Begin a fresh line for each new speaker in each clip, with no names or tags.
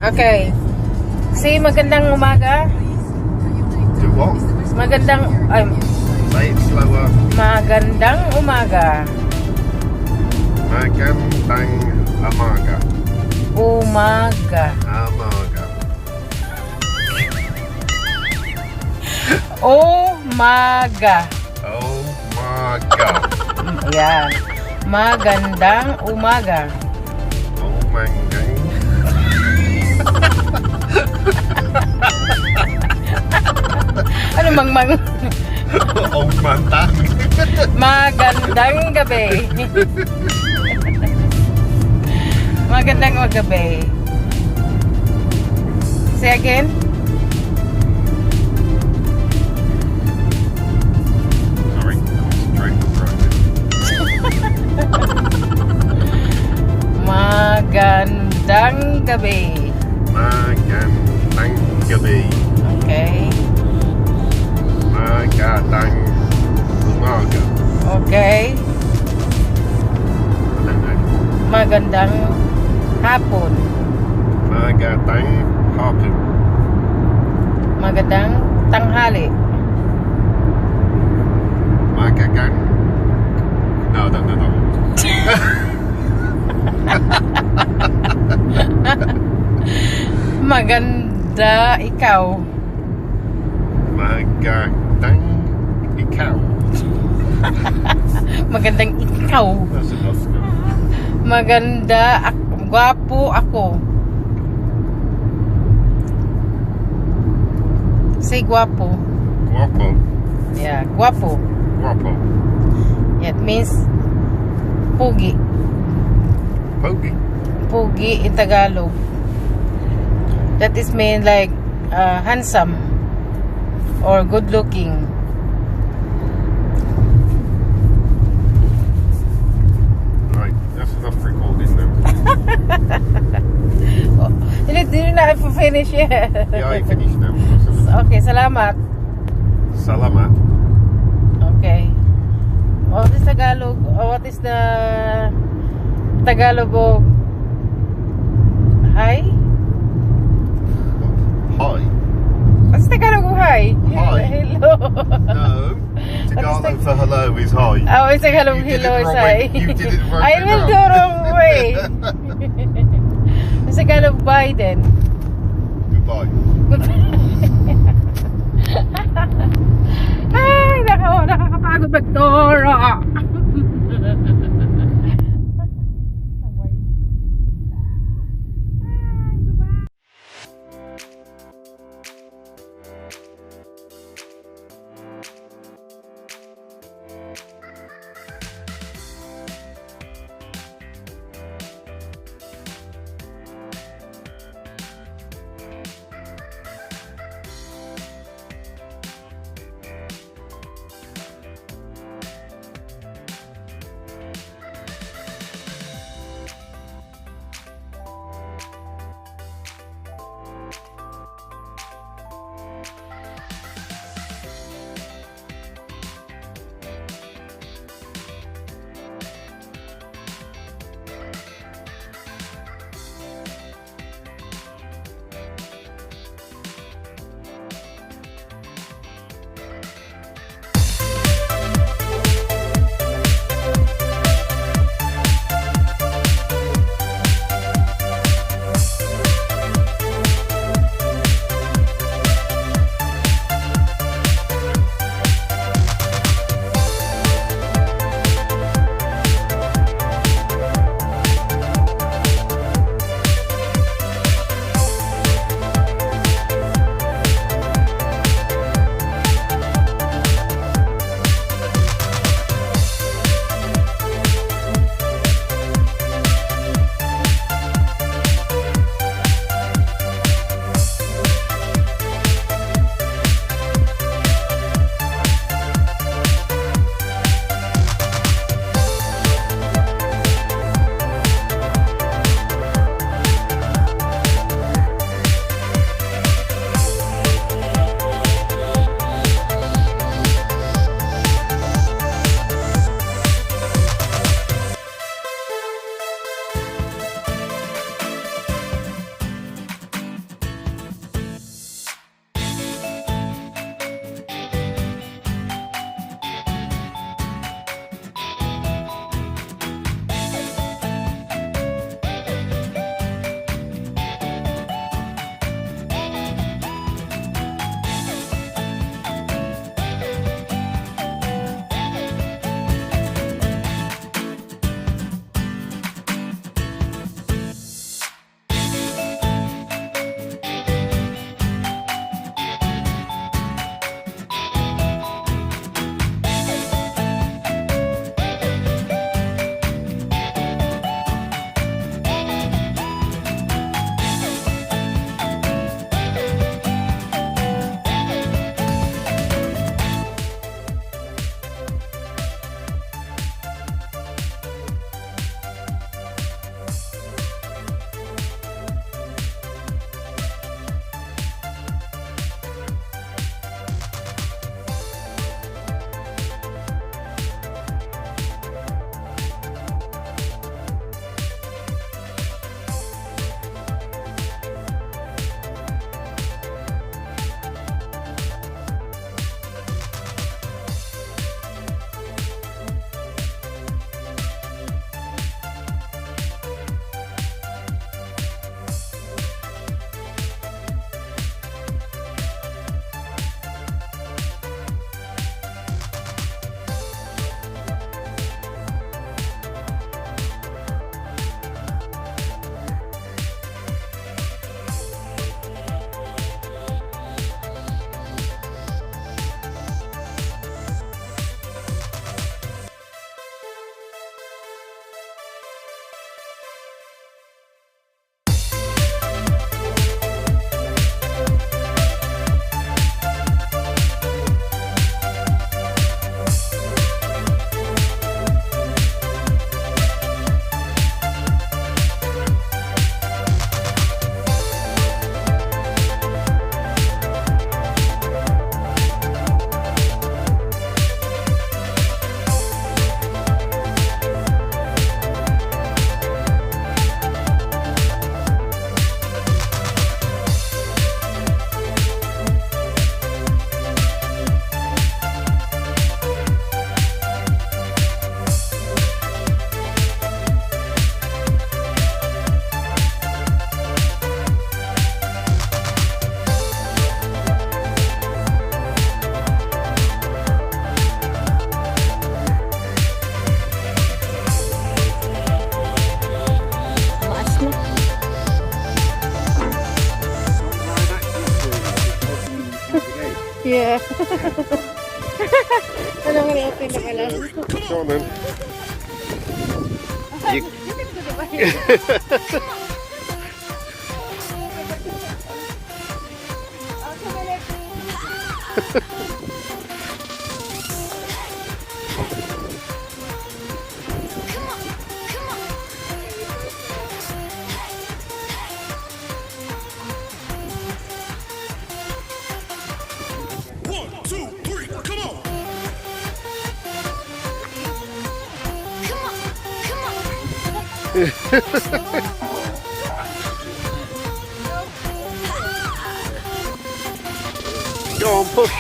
Okay. Say magandang umaga.
Do what?
Magandang
Say it slower.
magandang umaga.
Magandang umaga.
Umaga.
Umaga.
Umaga.
Oh my god.
Ayan. Magandang umaga.
Oh my god.
Ano mangmang?
Oh mantang.
Magandang gabi. Magandang gabi. Say again.
Sorry, concentrate on driving.
Magandang gabi.
Magandang gabi.
Okay.
Magandang umaga.
Okay.
I don't know.
Magandang hapon.
Magandang hapon.
Magandang tanghali.
Magandang. No, I don't know that one.
Maganda ikaw.
Magandang ikaw.
Magandang ikaw.
That's enough now.
Maganda gwapo ako. Say gwapo.
Guapo.
Yeah, gwapo.
Guapo.
Yeah, it means pugi.
Pogi.
Pugi in Tagalog. That is mean like handsome or good looking.
Right, that's enough recording now.
Oh, hindi na finish yet.
Yeah, I finished now.
Okay, salamat.
Salamat.
Okay. What is Tagalog? What is the Tagalog of hi?
Hi.
What's Tagalog of hi?
Hi.
Hello.
No. Tagalog for hello is hi.
Oh, it's Tagalog
You did
hello
it
is
wrong
hi.
way. You did it wrong
I
way
will
round.
do wrong way. It's Tagalog Biden.
Goodbye.
Ay, nakakapagod magturo. Yeah. Ano nga open na pala?
Go on then. You... Go on, push.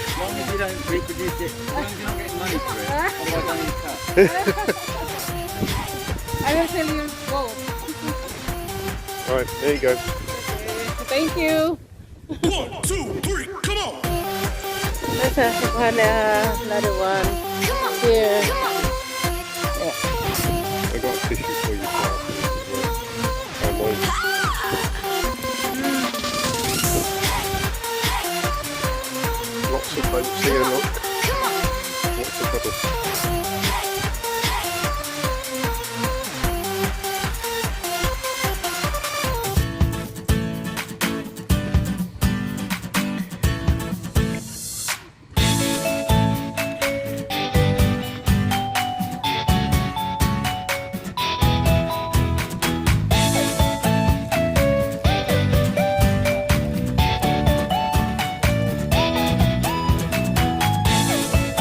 As long as you don't reproduce it, as long as you're not getting money for it, otherwise I need to cut.
I will sell you both.
Right, there you go.
Thank you.
1, 2, 3, come on!
Let's have another one. Here.
I got a tissue for you. And mine. Lots of folks here, look. Lots of bubbles.